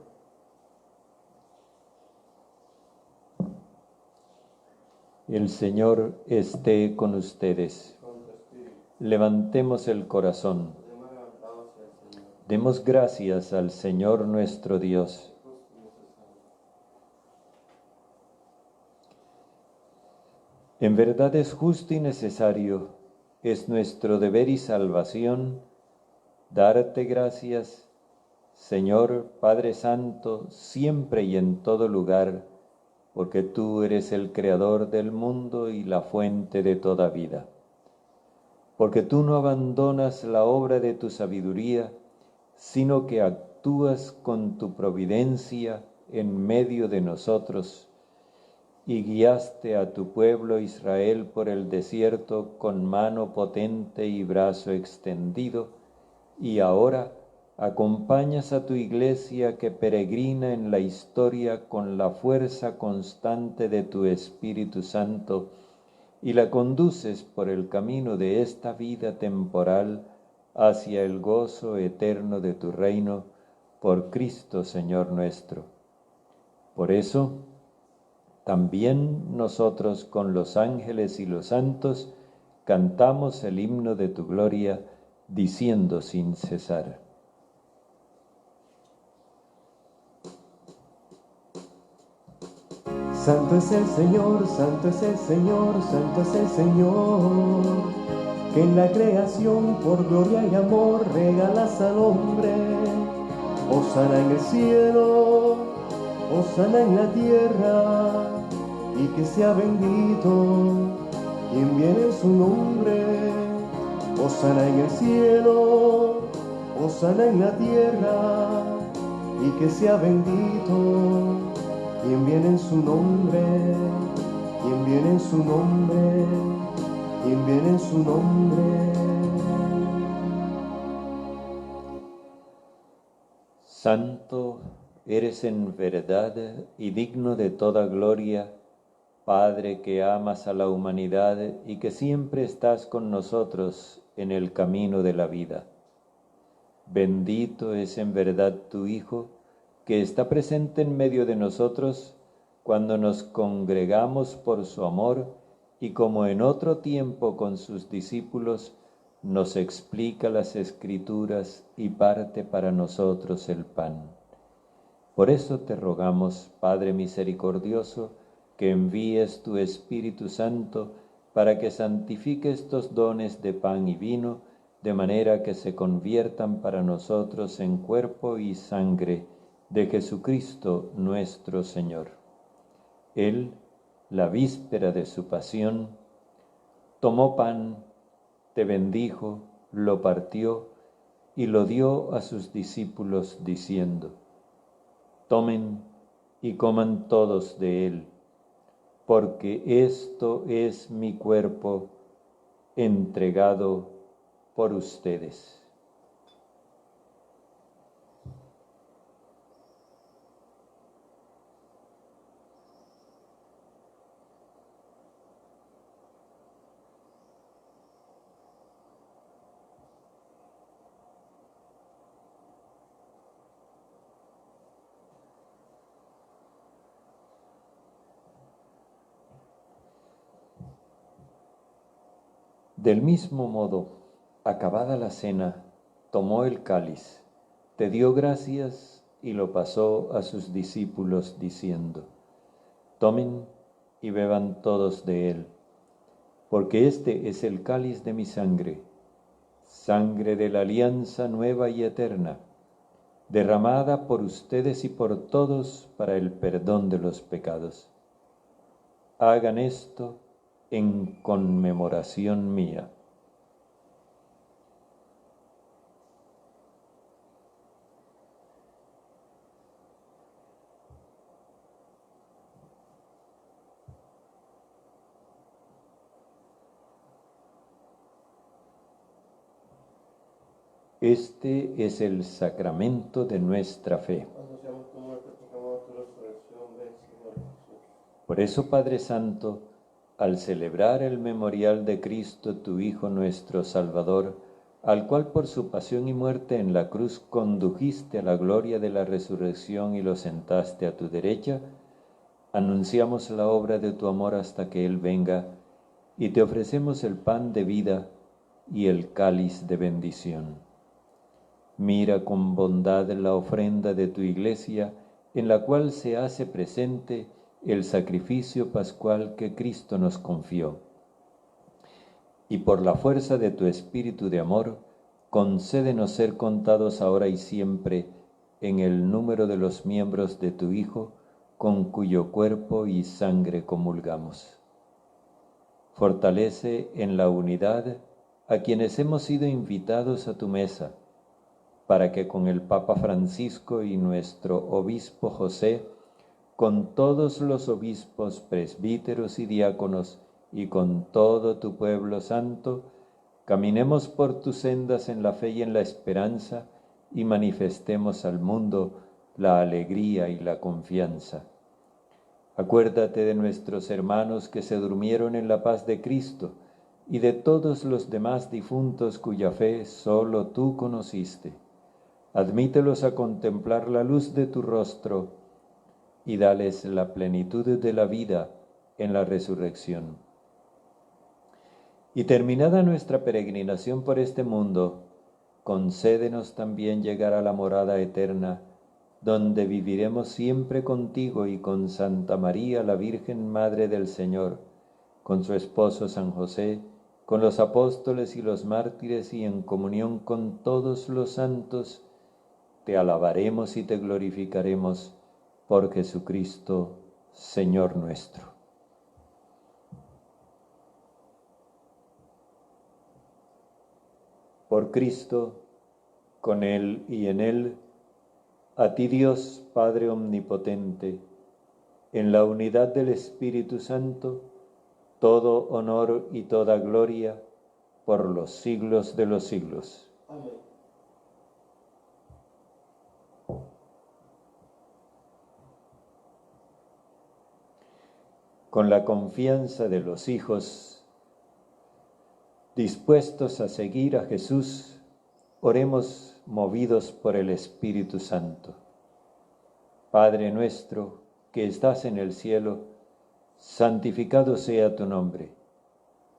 El Señor esté con ustedes.
Con tu espíritu,
Levantemos el corazón.
hemos levantado hacia el Señor.
Demos gracias al Señor nuestro Dios.
Justo y necesario.
En verdad es justo y necesario, es nuestro deber y salvación, darte gracias, Señor Padre Santo, siempre y en todo lugar, porque tú eres el Creador del mundo y la fuente de toda vida. Porque tú no abandonas la obra de tu sabiduría, sino que actúas con tu providencia en medio de nosotros, y guiaste a tu pueblo Israel por el desierto con mano potente y brazo extendido, y ahora acompañas a tu iglesia que peregrina en la historia con la fuerza constante de tu Espíritu Santo, y la conduces por el camino de esta vida temporal hacia el gozo eterno de tu reino, por Cristo Señor nuestro. Por eso, también nosotros con los ángeles y los santos cantamos el himno de tu gloria, diciendo sin cesar.
Santo es el Señor, santo es el Señor, santo es el Señor, que en la creación por gloria y amor regalas al hombre. Hosana en el cielo, hosana en la tierra, y que sea bendito quien viene en su nombre. Hosana en el cielo, hosana en la tierra, y que sea bendito quien viene en su nombre, quien viene en su nombre, quien viene en su nombre.
Santo eres en verdad y digno de toda gloria, Padre que amas a la humanidad y que siempre estás con nosotros en el camino de la vida. Bendito es en verdad tu Hijo, que está presente en medio de nosotros cuando nos congregamos por su amor y como en otro tiempo con sus discípulos, nos explica las Escrituras y parte para nosotros el pan. Por eso te rogamos, Padre misericordioso, que envíes tu Espíritu Santo para que santifique estos dones de pan y vino, de manera que se conviertan para nosotros en cuerpo y sangre de Jesucristo nuestro Señor. Él, la víspera de su pasión, tomó pan, te bendijo, lo partió y lo dio a sus discípulos diciendo: tomen y coman todos de él, porque esto es mi cuerpo entregado por ustedes. Del mismo modo, acabada la cena, tomó el cáliz, te dio gracias y lo pasó a sus discípulos diciendo: tomen y beban todos de él, porque este es el cáliz de mi sangre, sangre de la alianza nueva y eterna, derramada por ustedes y por todos para el perdón de los pecados. Hagan esto en conmemoración mía. Este es el sacramento de nuestra fe.
Anunciamos tu muerte, proclamamos tu resurrección. Ven, Señor Jesús.
Por eso, Padre Santo, al celebrar el memorial de Cristo, tu Hijo nuestro Salvador, al cual por su pasión y muerte en la cruz condujiste a la gloria de la resurrección y lo sentaste a tu derecha, anunciamos la obra de tu amor hasta que Él venga, y te ofrecemos el pan de vida y el cáliz de bendición. Mira con bondad la ofrenda de tu Iglesia, en la cual se hace presente el sacrificio pascual que Cristo nos confió. Y por la fuerza de tu Espíritu de amor, concédenos ser contados ahora y siempre en el número de los miembros de tu Hijo, con cuyo cuerpo y sangre comulgamos. Fortalece en la unidad a quienes hemos sido invitados a tu mesa, para que con el Papa Francisco y nuestro obispo José, con todos los obispos, presbíteros y diáconos, y con todo tu pueblo santo, caminemos por tus sendas en la fe y en la esperanza, y manifestemos al mundo la alegría y la confianza. Acuérdate de nuestros hermanos que se durmieron en la paz de Cristo, y de todos los demás difuntos cuya fe solo tú conociste. Admítelos a contemplar la luz de tu rostro, y dales la plenitud de la vida en la resurrección. Y terminada nuestra peregrinación por este mundo, concédenos también llegar a la morada eterna, donde viviremos siempre contigo y con Santa María, la Virgen Madre del Señor, con su esposo San José, con los apóstoles y los mártires y en comunión con todos los santos, te alabaremos y te glorificaremos por Jesucristo, Señor nuestro. Por Cristo, con Él y en Él, a ti Dios Padre Omnipotente, en la unidad del Espíritu Santo, todo honor y toda gloria por los siglos de los siglos.
Amén.
Con la confianza de los hijos dispuestos a seguir a Jesús, oremos movidos por el Espíritu Santo. Padre nuestro que estás en el cielo, santificado sea tu nombre.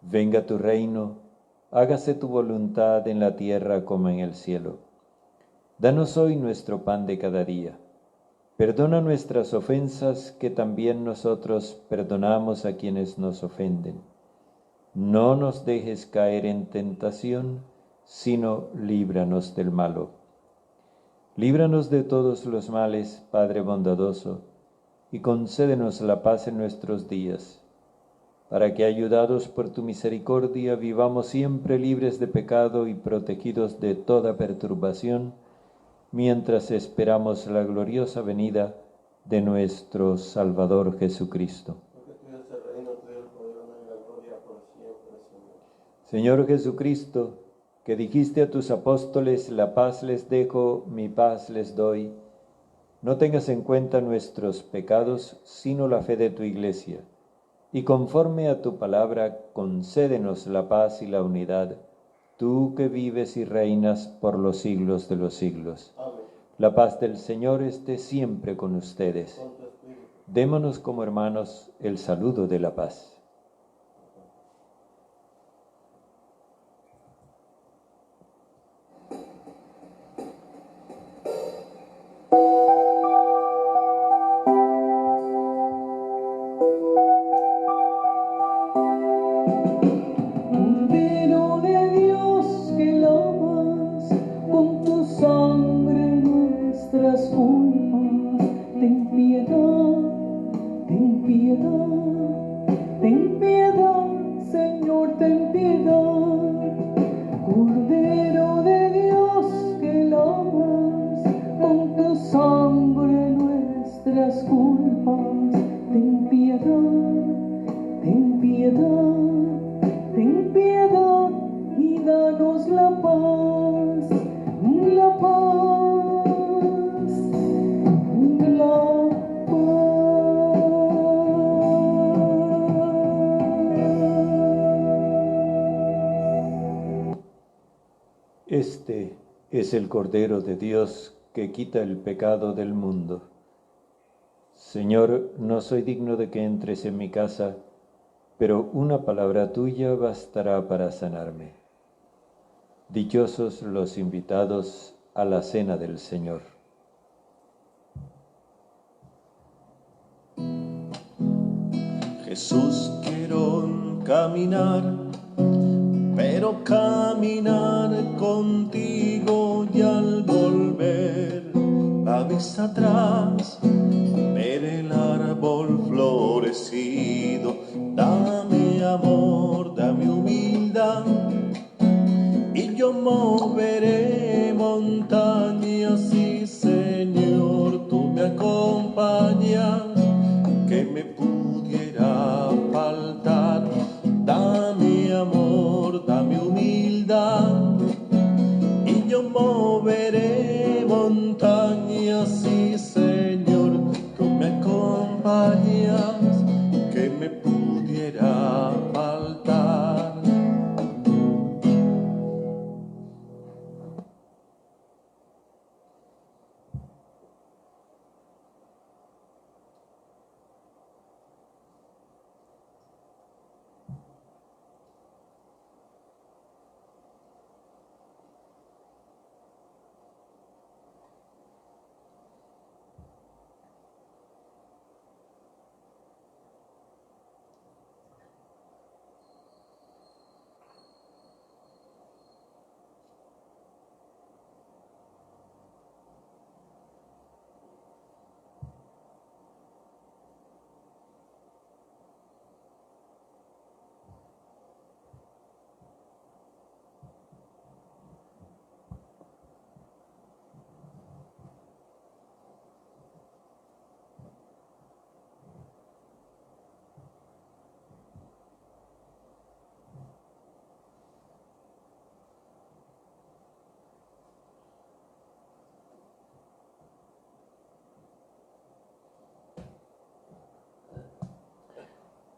Venga tu reino, hágase tu voluntad en la tierra como en el cielo. Danos hoy nuestro pan de cada día. Perdona nuestras ofensas, que también nosotros perdonamos a quienes nos ofenden. No nos dejes caer en tentación, sino líbranos del malo. Líbranos de todos los males, Padre bondadoso, y concédenos la paz en nuestros días, para que, ayudados por tu misericordia, vivamos siempre libres de pecado y protegidos de toda perturbación, mientras esperamos la gloriosa venida de nuestro Salvador Jesucristo.
Porque tuyo es el reino, tuyo el poder, honor y la gloria por siempre, Señor.
Señor Jesucristo, que dijiste a tus apóstoles, la paz les dejo, mi paz les doy, no tengas en cuenta nuestros pecados, sino la fe de tu Iglesia, y conforme a tu palabra, concédenos la paz y la unidad, tú que vives y reinas por los siglos de los siglos.
Amén.
La paz del Señor esté siempre con ustedes.
Con tu espíritu.
Démonos como hermanos el saludo de la paz.
Cordero de Dios que lavas con tu sangre nuestras culpas, ten piedad, ten piedad, ten piedad, Señor, ten piedad. Cordero de Dios que lavas con tu sangre nuestras culpas, ten piedad, ten piedad.
Este es el Cordero de Dios que quita el pecado del mundo. Señor, no soy digno de que entres en mi casa, pero una palabra tuya bastará para sanarme. Dichosos los invitados a la cena del Señor.
Jesús, quiero caminar, pero caminar contigo, y al volver la vista atrás, ver el árbol florecido. Dame amor, dame humildad, y yo moveré montañas. Sí, Señor, tú me acompañas, que me pudiera faltar. Dame amor, dame humildad, y yo moveré montañas. Sí, Señor, tú me acompañas, que me pudiera faltar.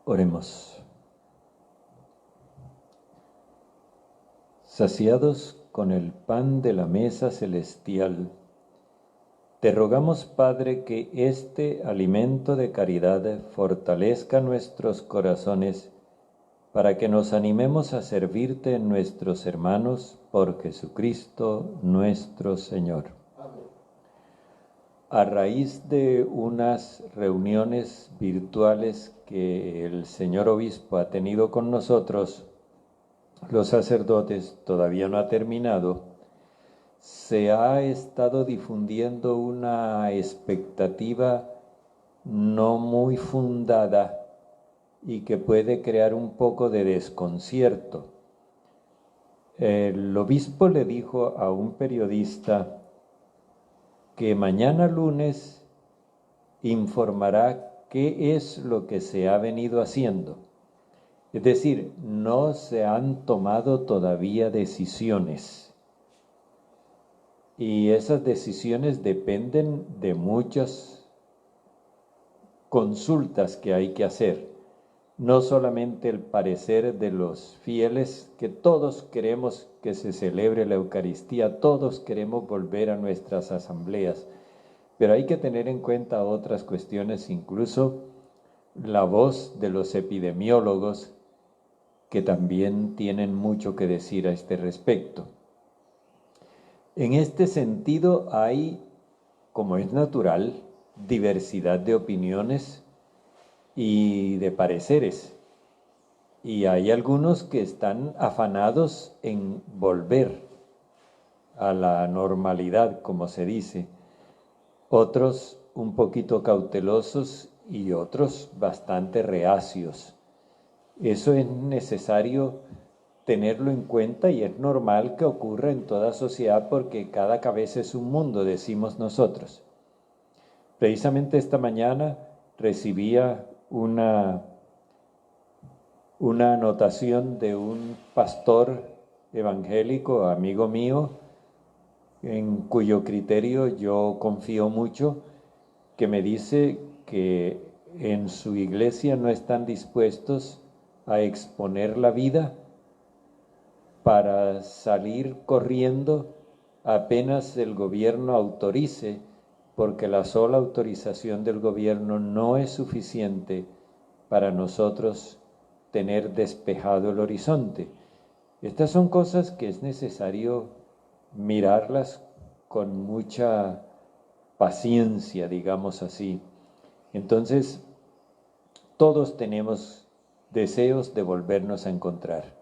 Oremos. Saciados con el pan de la mesa celestial, te rogamos, Padre, que este alimento de caridad fortalezca nuestros corazones para que nos animemos a servirte en nuestros hermanos por Jesucristo nuestro Señor. A raíz de unas reuniones virtuales que el señor obispo ha tenido con nosotros, los sacerdotes, todavía no ha terminado, se ha estado difundiendo una expectativa no muy fundada y que puede crear un poco de desconcierto. El obispo le dijo a un periodista que mañana lunes informará qué es lo que se ha venido haciendo. Es decir, no se han tomado todavía decisiones. Y esas decisiones dependen de muchas consultas que hay que hacer. No solamente el parecer de los fieles, que todos queremos que se celebre la Eucaristía, todos queremos volver a nuestras asambleas, pero hay que tener en cuenta otras cuestiones, incluso la voz de los epidemiólogos, que también tienen mucho que decir a este respecto. En este sentido hay, como es natural, diversidad de opiniones y de pareceres. Y hay algunos que están afanados en volver a la normalidad, como se dice. Otros un poquito cautelosos y otros bastante reacios. Eso es necesario tenerlo en cuenta y es normal que ocurra en toda sociedad porque cada cabeza es un mundo, decimos nosotros. Precisamente esta mañana recibía una anotación de un pastor evangélico, amigo mío, en cuyo criterio yo confío mucho, que me dice que en su iglesia no están dispuestos a exponer la vida para salir corriendo apenas el gobierno autorice, porque la sola autorización del gobierno no es suficiente para nosotros tener despejado el horizonte. Estas son cosas que es necesario mirarlas con mucha paciencia, digamos así. Entonces, todos tenemos deseos de volvernos a encontrar.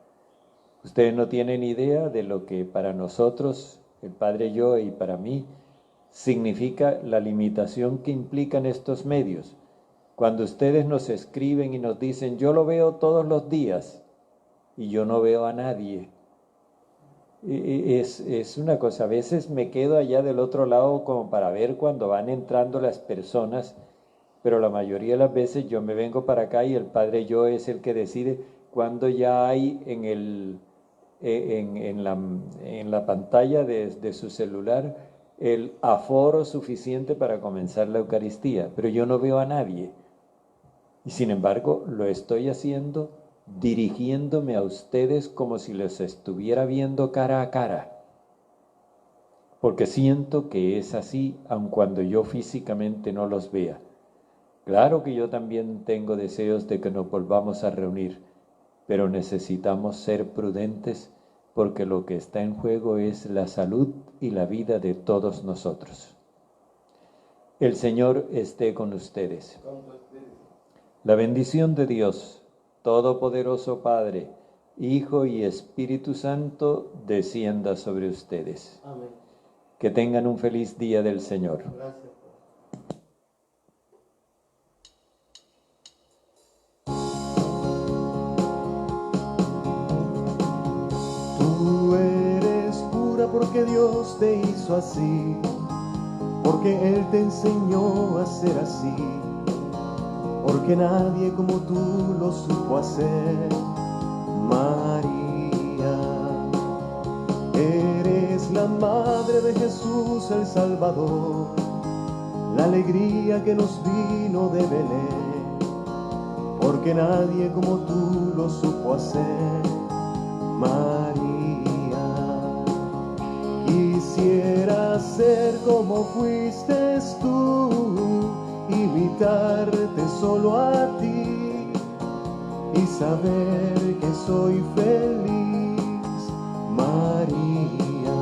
Ustedes no tienen idea de lo que para nosotros, el Padre Yo y para mí, significa la limitación que implican estos medios. Cuando ustedes nos escriben y nos dicen, yo lo veo todos los días y yo no veo a nadie. Es una cosa, a veces me quedo allá del otro lado como para ver cuando van entrando las personas, pero la mayoría de las veces yo me vengo para acá y el Padre Yo es el que decide cuando ya hay en la pantalla de su celular el aforo suficiente para comenzar la Eucaristía, pero yo no veo a nadie. Y sin embargo, lo estoy haciendo dirigiéndome a ustedes como si les estuviera viendo cara a cara, porque siento que es así, aun cuando yo físicamente no los vea. Claro que yo también tengo deseos de que nos volvamos a reunir, pero necesitamos ser prudentes porque lo que está en juego es la salud y la vida de todos nosotros. El Señor esté con ustedes. La bendición de Dios, Todopoderoso Padre, Hijo y Espíritu Santo, descienda sobre ustedes.
Amén.
Que tengan un feliz día del Señor.
Gracias.
Tú eres pura porque Dios te hizo así, porque Él te enseñó a ser así, porque nadie como tú lo supo hacer. María, eres la madre de Jesús el Salvador, la alegría que nos vino de Belén, porque nadie como tú lo supo hacer. María, quisiera ser como fuiste tú, imitarte solo a ti y saber que soy feliz. María,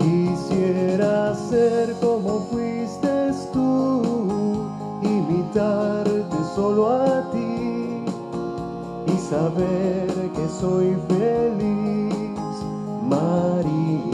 quisiera ser como fuiste tú, imitarte solo a ti y saber que soy feliz. María.